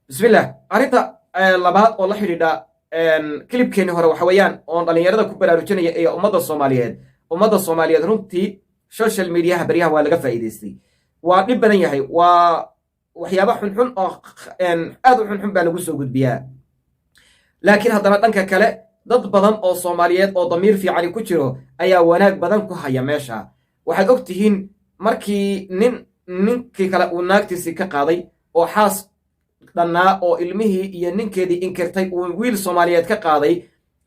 bismillah arinta labaad oo la xidhiidha kilibkeeni hore waxa weeyaan oon dhalinyarada ku baraarujinaya ee ummadda soomaaliyeed runtii social mediaha baryahan waa laga faa'iidaystay waa dhib badan yahay waa waxyaaba xunxun oo aad u xunxun baa lagu soo gudbiyaa laakiin haddana dhanka kale dad badan oo soomaaliyeed oo damiir fiicani ku jiro ayaa wanaag badan ku haya meesha waxaad og tihiin markii ninkii kale uu naagtiisii ka qaaday oo xaas dhannaa oo ilmihii iyo ninkeedii inkirtay uu wiil soomaaliyeed ka qaaday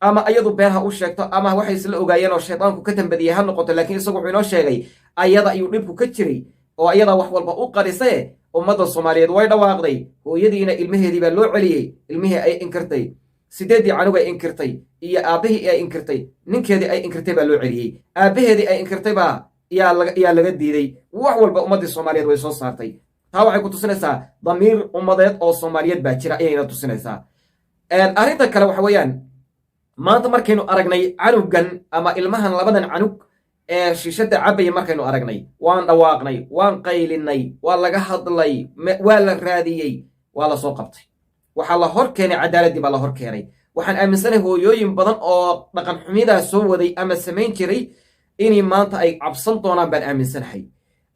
ama iyadu been ha u sheegto ama waxay isla ogaayeen oo shaydaanku ka tambadiyey ha noqoto laakiin isagu wuxuu inoo sheegay ayada ayuu dhibku ka jiray oo ayada wax walba u qarisaye ummadda soomaaliyeed way dhawaaqday hooyadiina ilmaheedii baa loo celiyey ilmihii ay inkirtay 8 canug ay inkirtay iyo aabbihii ay inkirtay ninkeedii ay inkirtay baa loo celiyey aabbaheedii ay inkirtay baa yaa laga diiday wax walba ummaddii soomaaliyeed way soo saartay taa waxay ku tusinaysaa damiir ummadeed oo soomaaliyeed baa jira ayayna tusinaysaa arrinta kale waxa weeyaan maanta markaynu aragnay canugan ama ilmahan labadan canug ee shiishadda cabaya markaynu aragnay waan dhawaaqnay waan qaylinay waa laga hadlay waa la raadiyey waa la soo qabtay waxaa la hor keenay cadaaladdii baa la hor keenay waxaan aaminsanahay hooyooyin badan oo dhaqan xumidaa soo waday ama samayn jiray inay maanta ay cabsan doonaan baan aaminsanahay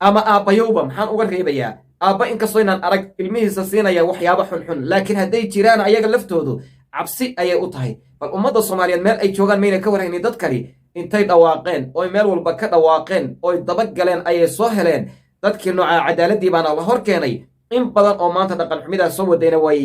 ama aabbayowba maxaan uga reebayaa aabba inkastoo inaan arag ilmihiisa siinaya waxyaaba xunxun laakiin hadday jiraan ayaga laftoodu cabsi ayay u tahay bal ummadda soomaaliyeed meel ay joogaan mayna ka warhaynin dadkani intay dhawaaqeen oy meel walba ka dhawaaqeen oy dabagaleen ayay soo heleen dadkii noocaa cadaaladdii baana la hor keenay in badan oo maanta dhaqan xumidaa soo wadayna way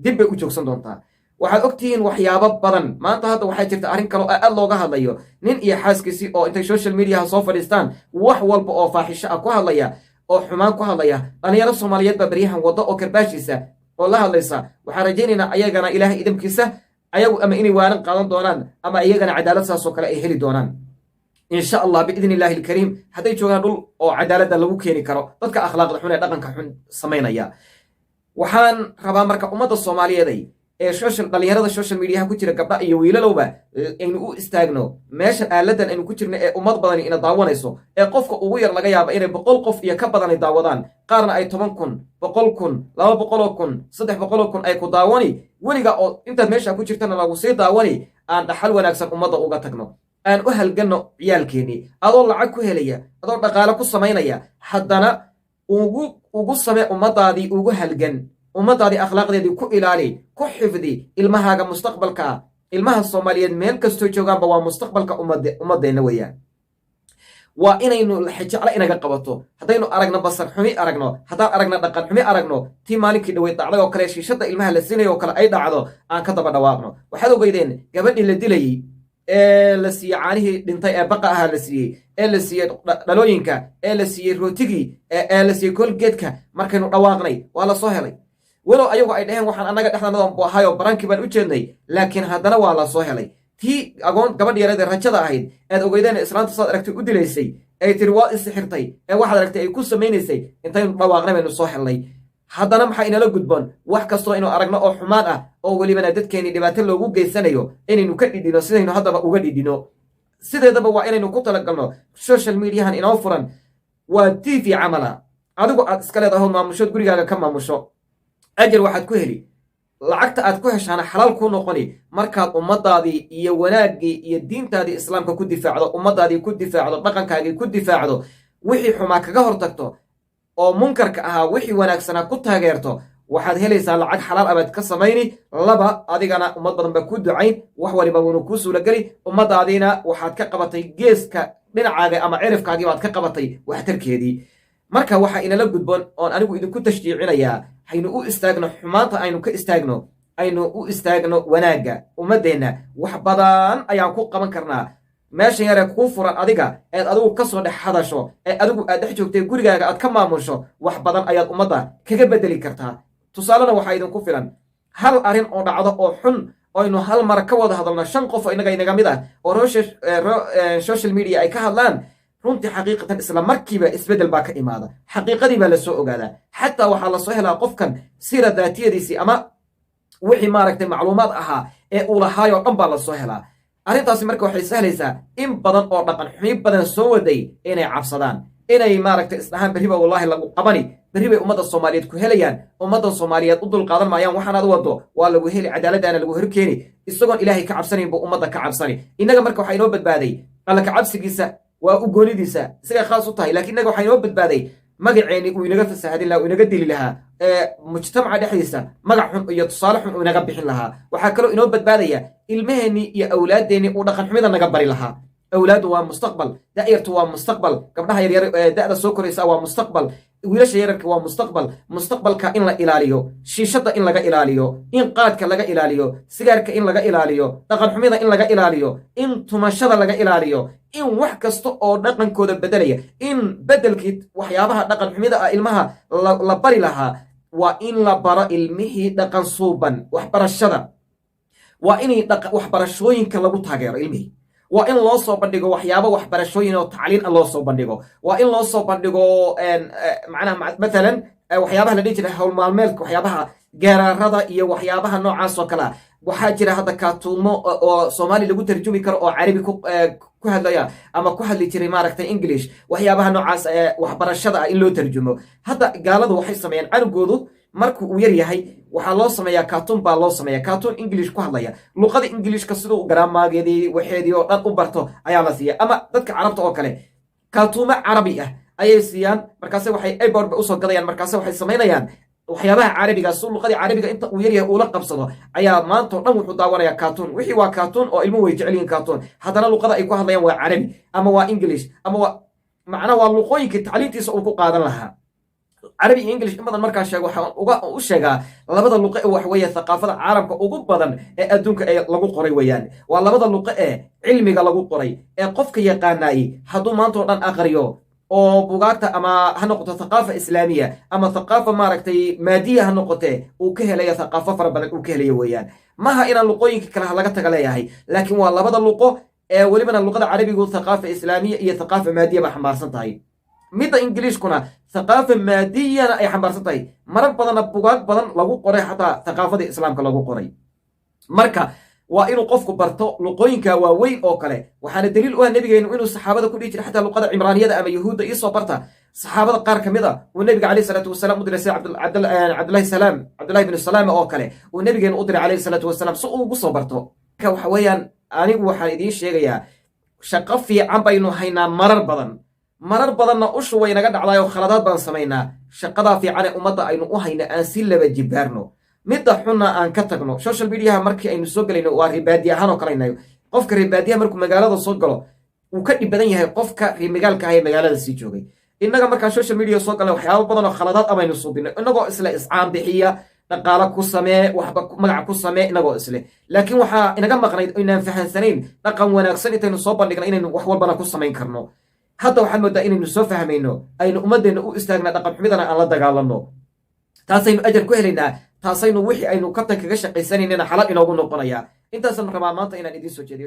dib bay u joogsan doontaa waxaad og tihiin waxyaabo badan maanta hadda waxaa jirta arrin kaleo aad looga hadlayo nin iyo xaaskiisii oo intay social mediaha soo fadhiistaan wax walba oo faaxisho ah ku hadlaya oo xumaan ku hadlaya dhalinyaro soomaaliyeed baa baryahan wadda oo karbaashiisa oo la hadlaysa waxaan rajaynaynaa ayagana ilaahay idamkiisa ayagu ama inay waanan qaadan doonaan ama iyagana cadaalad saasoo kale ay heli doonaan insha allah biidni illaahi alkariim hadday joogaan dhul oo cadaaladda lagu keeni karo dadka akhlaaqda xun ee dhaqanka xun samaynaya waxaan rabaa marka ummadda soomaaliyeeday ee dhalinyarada social mediaha ku jira gabdha iyo wiilalowba aynu u istaagno meeshan aaladan aynu ku jirno ee ummad badani ina daawanayso ee qofka ugu yar laga yaaba inay 100 qof iyo ka badan ay daawadaan qaarna ay 10 kun 100 kun 200 kun 300 kun ay ku daawani weliga oo intaad meesha ku jirtana lagu sii daawani aan dhaxal wanaagsan ummadda uga tagno aan u halganno ciyaalkeennii adoo lacag ku helaya adoo dhaqaale ku samaynaya haddana ugu samee ummadaadii ugu halgan ummadaadii akhlaaqdeedii ku ilaali ku xifdi ilmahaaga mustaqbalka ah ilmaha soomaaliyeed meel kastoo joogaanba waa mustaqbalka ummadeenna weeyaan waa inaynu jeclo inaga qabato haddaynu aragno basar xumi aragno haddaan aragno dhaqan xumi aragno tii maalinkii dhaweyd dhacday oo kale shiishadda ilmaha la siinaya oo kale ay dhacdo aan ka daba dhawaaqno waxaad ogeydeen gabadhii la dilayey ee la siiyey caanihii dhintay ee baqa ahaa la siiyey ee la siiyey dhalooyinka ee la siiyey rootigii ee la siiyey koolgeedka markaynu dhawaaqnay waa la soo helay walow ayagu ay dhaheen waxaan annaga dhexdanadan bu ahayoo barankii baan u jeednay laakiin haddana waa la soo helay tii agoon gabadh yareedee rajada ahayd ead ogeydeen islaanta saad aragtay u dilaysay ay tiri waa isixirtay ee waxaad aragtay ay ku samaynaysay intaynu dhawaaqnay baynu soo helnay haddana maxaa inala gudboon wax kastoo inuu aragno oo xumaan ah oo welibana dadkeennii dhibaato loogu geysanayo inaynu ka dhidhino sidaynu haddaba uga dhidhino sideedaba waa inaynu ku talagalno social mediahan inoo furan waa tv camala adigu aad iska leedahood maamushood gurigaaga ka maamusho ajar waxaad ku heli lacagta aad ku heshaana xalaal kuu noqoni markaad ummadaadii iyo wanaaggii iyo diintaadii islaamka ku difaacdo ummadaadii ku difaacdo dhaqankaagii ku difaacdo wixii xumaa kaga hortagto oo munkarka ahaa wixii wanaagsanaa ku taageerto waxaad helaysaa lacag xalaal abaad ka samayni laba adigana ummad badan baa kuu ducayn wax waliba wuunu kuu suulageli ummadaadiina waxaad ka qabatay geeska dhinacaaga ama cirifkaagii baad ka qabatay waxtarkeedii marka waxaa inala gudboon oon anigu idinku tashjiicinayaa haynu u istaagno xumaanta aynu ka istaagno aynu u istaagno wanaagga ummaddeenna wax badan ayaan ku qaban karnaa meeshan yaree kuu furan adiga eed adigu ka soo dhex hadasho ee adigu aad dhex joogtay gurigaaga aad ka maamusho wax badan ayaad ummadda kaga beddeli kartaa tusaalena waxaa idinku filan hal arrin oo dhacdo oo xun aynu hal mar ka wada hadalno 5 qof oo inaga mid ah oo social media ay ka hadlaan runtii xaqiiqatan isla markiiba isbeddel baa ka imaada xaqiiqadii baa la soo ogaadaa xataa waxaa la soo helaa qofkan sira daatiyadiisii ama wixii maaragtay macluumaad ahaa ee uu lahaayoo dhan baa la soo helaa arrintaasi marka waxay sahlaysaa in badan oo dhaqan xumi badan soo waday inay cabsadaan inay maaragtay isdhahaan berriba wallaahi lagu qabani berri bay ummadda soomaaliyeed ku helayaan ummadda soomaaliyeed u dulqaadan maayaan waxaanaad wado waa lagu heli cadaaladaana lagu horkeeni isagoon ilaahay ka cabsanayn buu ummadda ka cabsani innaga marka waxaa inoo badbaaday alla ka cabsigiisa waa u goonidiisa isagay khaas u tahay laakiin innaga waxaa inoo badbaaday magaceenni uu inaga fasahadin lahaa uu inaga dili lahaa mujtamaca dhexdiisa magac xun iyo tusaale xun uu inaga bixin lahaa waxaa kaloo inoo badbaadaya ilmaheenni iyo awlaaddeenni uu dhaqan xumida naga bari lahaa awlaadu waa mustaqbal da'yartu waa mustaqbal gabdhaha yaryar da'da soo koraysa waa mustaqbal wiilasha yararka waa mustaqbalka in la ilaaliyo shiishada in laga ilaaliyo in qaadka laga ilaaliyo sigaarka in laga ilaaliyo dhaqan xumida in laga ilaaliyo in tumashada laga ilaaliyo in wax kasta oo dhaqankooda bedelaya in bedelkii waxyaabaha dhaqan xumida ah ilmaha la bari lahaa waa in la baro ilmihii dhaqan suuban waxbarashada waa inay waxbarashooyinka lagu taageero ilmihii waa in loo soo bandhigo waxyaabo waxbarashooyin oo tacliin loo soo bandhigo waa in loo soo bandhigo macnaha matalan waxyaabaha la dhihi jiray hawl maalmeedka waxyaabaha geeraarada iyo waxyaabaha noocaas oo kale ah waxaa jira hadda kaatuumo oo soomaali lagu tarjumi karo oo carabi ku hadlaya ama ku hadli jiray maaragtay english waxyaabaha noocaas waxbarashada ah in loo tarjumo hadda gaaladu waxay sameeyaan canugoodu markuu uu yar yahay waxaa loo sameeyaa kaatuun baa loo sameeya kaatuun english ku hadlaya luqada englishka siduu garaamaageedii waxeedii oo dhan u barto ayaa la siiya ama dadka carabta oo kale kaatuumo carabi ah ayay siiyaan markaase waxay aborba usoo gadayaan markaase waxay samaynayaan waxyaabaha carabiga si luqadii carabiga inta uu yaryahay uula qabsado ayaa maanta oo dhan wuxuu daawanayaa kaatuun wixii waa kaatuun oo ilmuhu way jecel yihiin kaatuun haddana luqada ay ku hadlayaan waa carabi ama waa english ama waa macnaha waa luqooyinkii tacliintiisa uu ku qaadan lahaa carabi iyo english in badan markaa sheego waxaan u sheegaa labada luqe ee wax weeye thaqaafada caalamka ugu badan ee adduunka ee lagu qoray weeyaan waa labada luqe ee cilmiga lagu qoray ee qofka yaqaanaayey hadduu maanta oo dhan aqriyo oo bugaagta ama ha noqoto thaqaafa islaamiya ama thaqaafa maaragtay maadiya ha noqotee uu ka helaya thaqaafo fara badan uu ka helaya weeyaan maha inaan luqooyinka kale laga taga leeyahay laakiin waa labada luqo ee welibana luqada carabigu thaqaafa islaamiya iyo thaqaafa maadiya ba xambaarsan tahay midda ingiliishkuna thaqaafa maadiyana ay xambaarsan tahay marar badanna bugaag badan lagu qoray xataa thaqaafadii islaamka lagu qoray marka waa inuu qofku barto luqooyinka waaweyn oo kale waxaana daliil u ah nebigeenu inuu saxaabada ku dhihi jiray xataa luqada cimraaniyada ama yahuudda iisoo barta saxaabada qaar ka mid a uu nebiga calayhi salaatu wasalaam u diray sida cabdullahi bnu salaame oo kale uu nebigeenu u diray calayhi salaatu wasalaam si uu ugu soo barto marka waxa weeyaan anigu waxaan idiin sheegayaa shaqo fiican baynu haynaa marar badanna ushu way naga dhacdaayoo khaladaad baan samaynaa shaqadaa fiican ee ummadda aynu u hayna aan si laba jibaarno midda xunna aan ka tagno social mediaha markii aynu soo gelayno waa ribaadiye ahaan oo kalaynayo qofka ribaadiyaha markuu magaalada soo galo wuu ka dhib badan yahay qofka rimagaalka ah ee magaalada sii joogay innaga markaan social media soo galna waxyaaba badan oo khaladaad amaynu suubino innagoo isle iscaan bixiya dhaqaalo ku samee waxba magac ku samee inagoo isle laakiin waxaa inaga maqnayd inaan fahansanayn dhaqan wanaagsan intaynu soo bandhigna inaynu wax walbana ku samayn karno hadda waxaad moodaa inaynu soo fahmayno aynu ummaddeenna u istaagna dhaqan xumidana aan la dagaalanno taasaynu ajar ku helaynaa taasaynu wixii aynu kabtan kaga shaqaysanayna xalal inoogu noqonayaa intaasaan rabaa maanta inaan idiin soo jeediyo